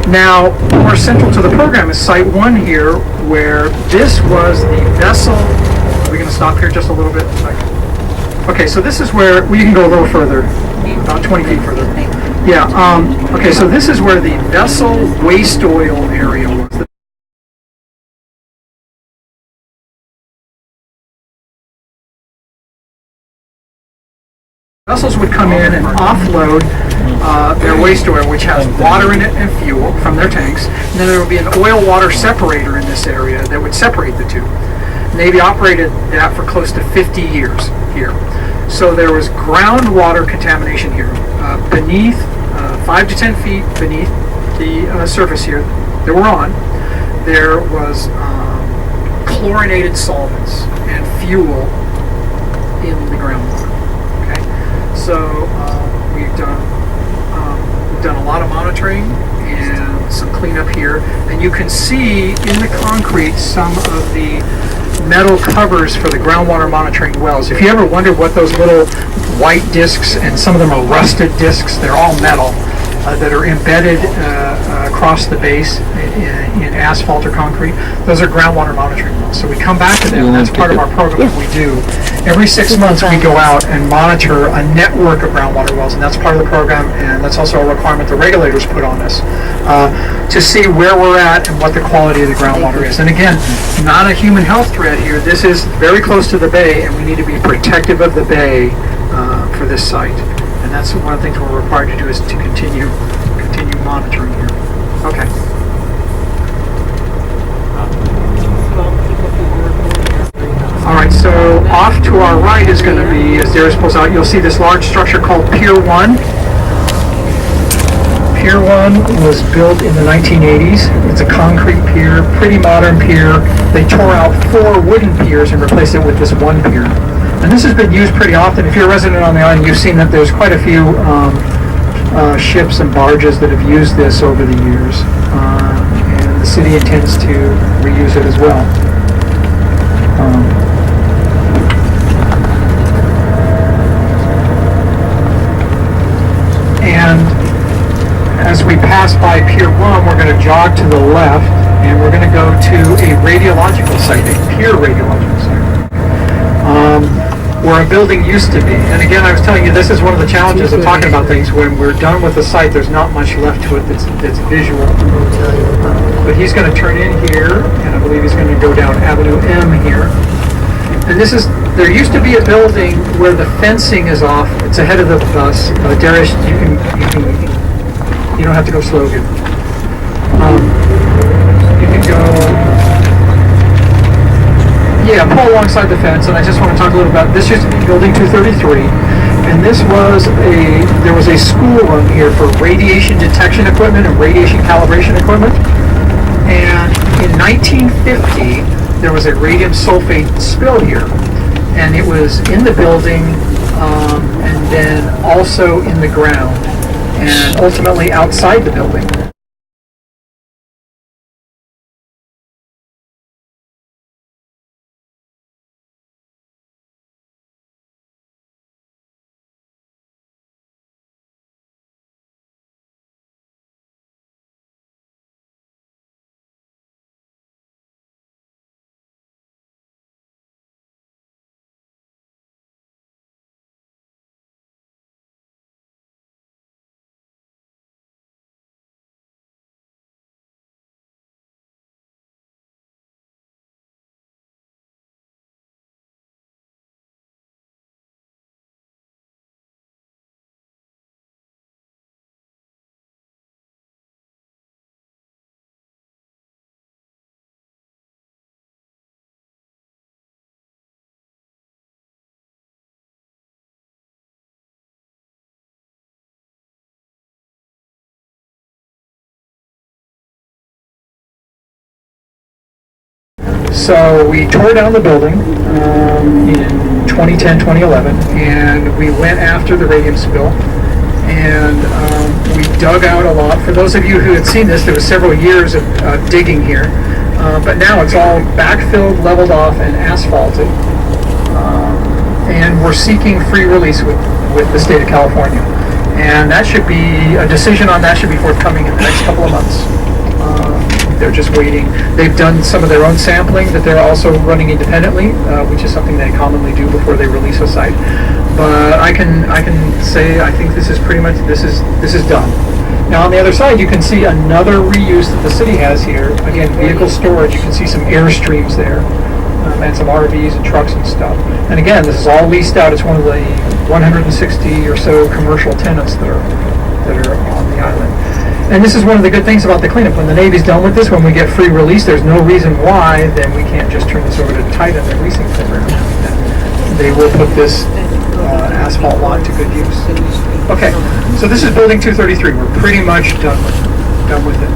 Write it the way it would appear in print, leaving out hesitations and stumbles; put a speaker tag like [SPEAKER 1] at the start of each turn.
[SPEAKER 1] Now, more central to the program is Site 1 here, where this was the vessel. Are we going to stop here just a little bit? Okay, so this is where, we can go a little further, about 20 feet further. Yeah, okay, so this is where the vessel waste oil area was. Vessels would come in and offload their waste oil, which has water in it and fuel from their tanks. And then there would be an oil-water separator in this area that would separate the two. Navy operated that for close to 50 years here. So there was groundwater contamination here. Beneath, 5 to 10 feet beneath the surface here that we're on, there was chlorinated solvents and fuel in the groundwater. So we've done a lot of monitoring and some cleanup here, and you can see in the concrete some of the metal covers for the groundwater monitoring wells. If you ever wondered what those little white discs, and some of them are rusted discs, they're all metal, that are embedded across the base in asphalt or concrete, those are groundwater monitoring wells. So we come back to them, and that's part of our program that we do. Every 6 months we go out and monitor a network of groundwater wells, and that's part of the program, and that's also a requirement the regulators put on us to see where we're at and what the quality of the groundwater is. And again, not a human health threat here. This is very close to the bay, and we need to be protective of the bay for this site. And that's one of the things we're required to do, is to continue monitoring here. Okay. All right, so off to our right is going to be, as Darius pulls out, you'll see this large structure called Pier 1. Pier 1 was built in the 1980s. It's a concrete pier, pretty modern pier. They tore out 4 wooden piers and replaced it with this one pier. And this has been used pretty often. If you're a resident on the island, you've seen that there's quite a few ships and barges that have used this over the years. And the city intends to reuse it as well. And as we pass by Pier 1, we're going to jog to the left, and we're going to go to a radiological site, a pier radiological site. Where a building used to be. And again, I was telling you, this is one of the challenges of talking about things. When we're done with the site, there's not much left to it that's visual. But he's going to turn in here, and I believe he's going to go down Avenue M here. And this is, there used to be a building where the fencing is off. It's ahead of the bus. Darius, you don't have to go slow here. You can go... Yeah, pull alongside the fence, and I just want to talk a little about, this used to be Building 233, and this was there was a school run here for radiation detection equipment and radiation calibration equipment, and in 1950, there was a radium sulfate spill here, and it was in the building, and then also in the ground, and ultimately outside the building. So we tore down the building in 2010, 2011, and we went after the radium spill, and we dug out a lot. For those of you who had seen this, there was several years of digging here, but now it's all backfilled, leveled off, and asphalted, and we're seeking free release with the state of California. And that should be, a decision on that should be forthcoming in the next couple of months. They're just waiting. They've done some of their own sampling that they're also running independently, which is something they commonly do before they release a site. But I can say I think this is pretty much this is done. Now on the other side, you can see another reuse that the city has here. Again, vehicle storage. You can see some airstreams there, and some RVs and trucks and stuff. And again, this is all leased out. It's one of the 160 or so commercial tenants that are on the island. And this is one of the good things about the cleanup. When the Navy's done with this, when we get free release, there's no reason why then we can't just turn this over to Titan, their leasing program. They will put this asphalt lot to good use. Okay, so this is building 233. We're pretty much done with it.